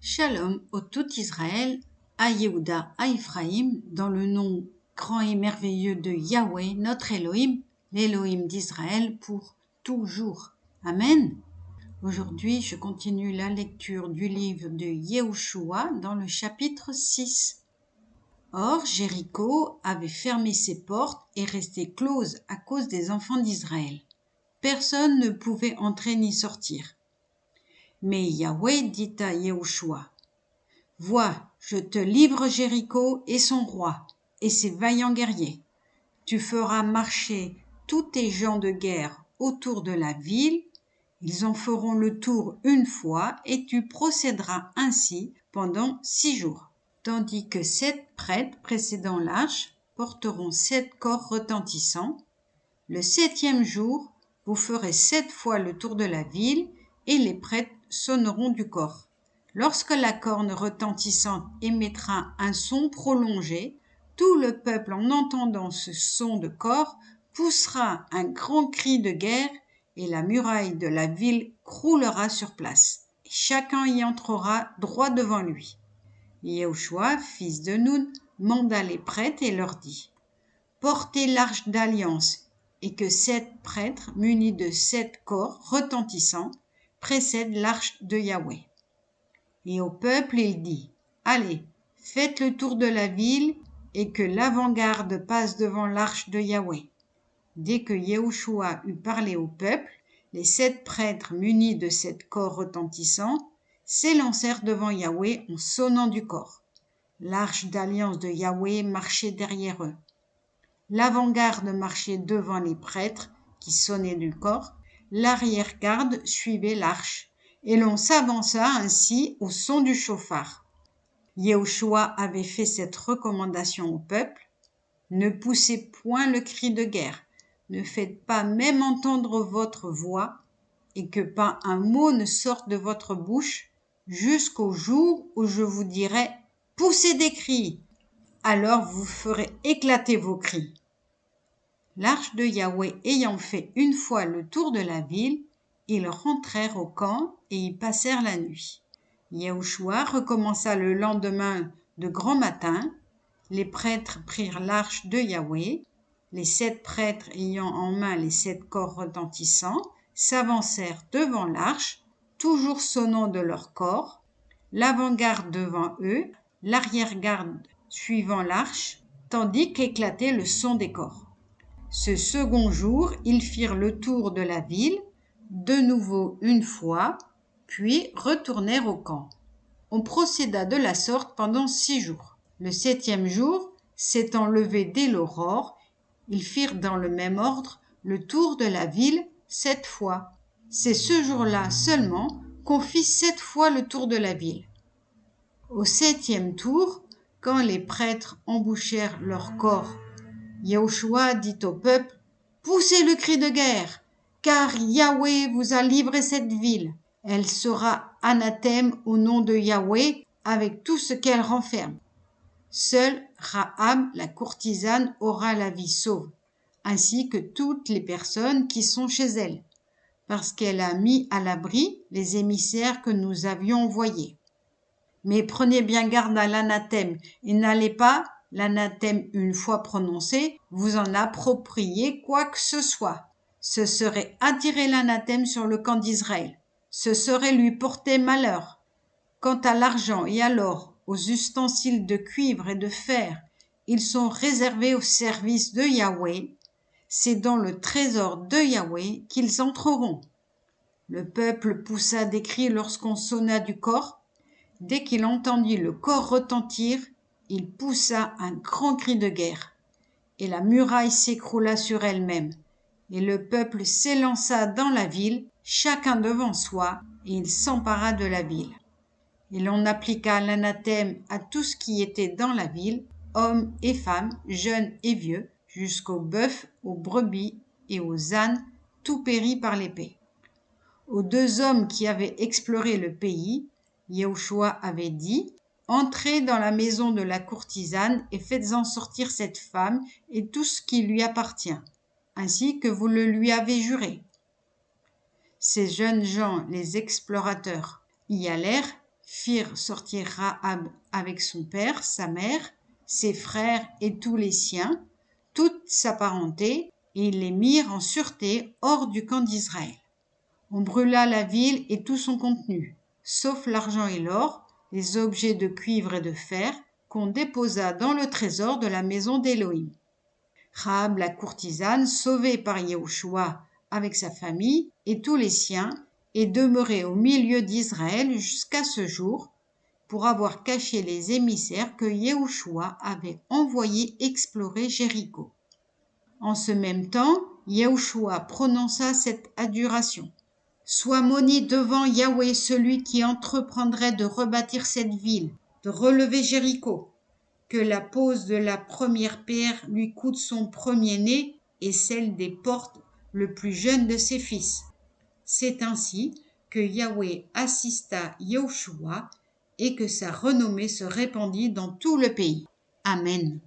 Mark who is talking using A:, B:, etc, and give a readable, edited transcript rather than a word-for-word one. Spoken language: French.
A: Shalom au tout Israël, à Yehuda, à Ephraïm, dans le nom grand et merveilleux de Yahweh, notre Elohim, l'Elohim d'Israël, pour toujours. Amen. Aujourd'hui, je continue la lecture du livre de Yehoshua dans le chapitre 6. Or, Jéricho avait fermé ses portes et restait close à cause des enfants d'Israël. Personne ne pouvait entrer ni sortir. Mais Yahweh dit à Yehoshua, « Vois, je te livre Jéricho et son roi, et ses vaillants guerriers. Tu feras marcher tous tes gens de guerre autour de la ville, ils en feront le tour une fois, et tu procéderas ainsi pendant 6 jours. Tandis que 7 prêtres précédant l'arche porteront 7 corps retentissants. Le 7e jour, vous ferez 7 fois le tour de la ville, et les prêtres sonneront du corps. Lorsque la corne retentissante émettra un son prolongé, tout le peuple, en entendant ce son de corps, poussera un grand cri de guerre et la muraille de la ville croulera sur place. Et chacun y entrera droit devant lui. Yehoshua, fils de Nun, manda les prêtres et leur dit, « Portez l'arche d'alliance, et que 7 prêtres munis de 7 corps retentissants précèdent l'arche de Yahweh. » Et au peuple il dit, « Allez, faites le tour de la ville, et que l'avant-garde passe devant l'arche de Yahweh. » Dès que Yehoshua eut parlé au peuple, les 7 prêtres munis de 7 corps retentissants s'élancèrent devant Yahweh en sonnant du corps. L'arche d'alliance de Yahweh marchait derrière eux. L'avant-garde marchait devant les prêtres qui sonnaient du corps, l'arrière-garde suivait l'arche, et l'on s'avança ainsi au son du chauffard. Yehoshua avait fait cette recommandation au peuple, « Ne poussez point le cri de guerre, ne faites pas même entendre votre voix, et que pas un mot ne sorte de votre bouche, jusqu'au jour où je vous dirai « Poussez des cris !» Alors vous ferez éclater vos cris. » L'arche de Yahweh ayant fait une fois le tour de la ville, ils rentrèrent au camp et y passèrent la nuit. Yehoshua recommença le lendemain de grand matin. Les prêtres prirent l'arche de Yahweh. Les 7 prêtres ayant en main les 7 corps retentissants s'avancèrent devant l'arche, toujours sonnant de leur corps, l'avant-garde devant eux, l'arrière-garde suivant l'arche, tandis qu'éclatait le son des corps. Ce second jour, ils firent le tour de la ville, de nouveau une fois, puis retournèrent au camp. On procéda de la sorte pendant 6 jours. Le 7e jour, s'étant levé dès l'aurore, ils firent dans le même ordre le tour de la ville 7 fois. C'est ce jour-là seulement qu'on fit 7 fois le tour de la ville. Au 7e tour, quand les prêtres embouchèrent leur corps, Yehoshua dit au peuple, « Poussez le cri de guerre, car Yahweh vous a livré cette ville. Elle sera anathème au nom de Yahweh avec tout ce qu'elle renferme. Seule Rahab, la courtisane, aura la vie sauve, ainsi que toutes les personnes qui sont chez elle, parce qu'elle a mis à l'abri les émissaires que nous avions envoyés. Mais prenez bien garde à l'anathème et n'allez pas, l'anathème une fois prononcé, vous en approprier quoi que ce soit. Ce serait attirer l'anathème sur le camp d'Israël. Ce serait lui porter malheur. Quant à l'argent et à l'or, aux ustensiles de cuivre et de fer, ils sont réservés au service de Yahweh. C'est dans le trésor de Yahweh qu'ils entreront. » Le peuple poussa des cris lorsqu'on sonna du corps. Dès qu'il entendit le corps retentir, il poussa un grand cri de guerre, et la muraille s'écroula sur elle-même, et le peuple s'élança dans la ville, chacun devant soi, et il s'empara de la ville. Et l'on appliqua l'anathème à tout ce qui était dans la ville, hommes et femmes, jeunes et vieux, jusqu'aux bœufs, aux brebis et aux ânes, tout périt par l'épée. Aux 2 hommes qui avaient exploré le pays, Yehoshua avait dit, « Entrez dans la maison de la courtisane et faites-en sortir cette femme et tout ce qui lui appartient, ainsi que vous le lui avez juré. » Ces jeunes gens, les explorateurs, y allèrent, firent sortir Rahab avec son père, sa mère, ses frères et tous les siens, toute sa parenté, et ils les mirent en sûreté hors du camp d'Israël. On brûla la ville et tout son contenu, sauf l'argent et l'or, les objets de cuivre et de fer, qu'on déposa dans le trésor de la maison d'Élohim. Rahab la courtisane, sauvée par Yahushua avec sa famille et tous les siens, est demeurée au milieu d'Israël jusqu'à ce jour, pour avoir caché les émissaires que Yahushua avait envoyés explorer Jéricho. En ce même temps, Yahushua prononça cette adjuration. Sois maudit devant Yahweh celui qui entreprendrait de rebâtir cette ville, de relever Jéricho, que la pose de la première pierre lui coûte son premier-né et celle des portes le plus jeune de ses fils. C'est ainsi que Yahweh assista Yahushua et que sa renommée se répandit dans tout le pays. Amen.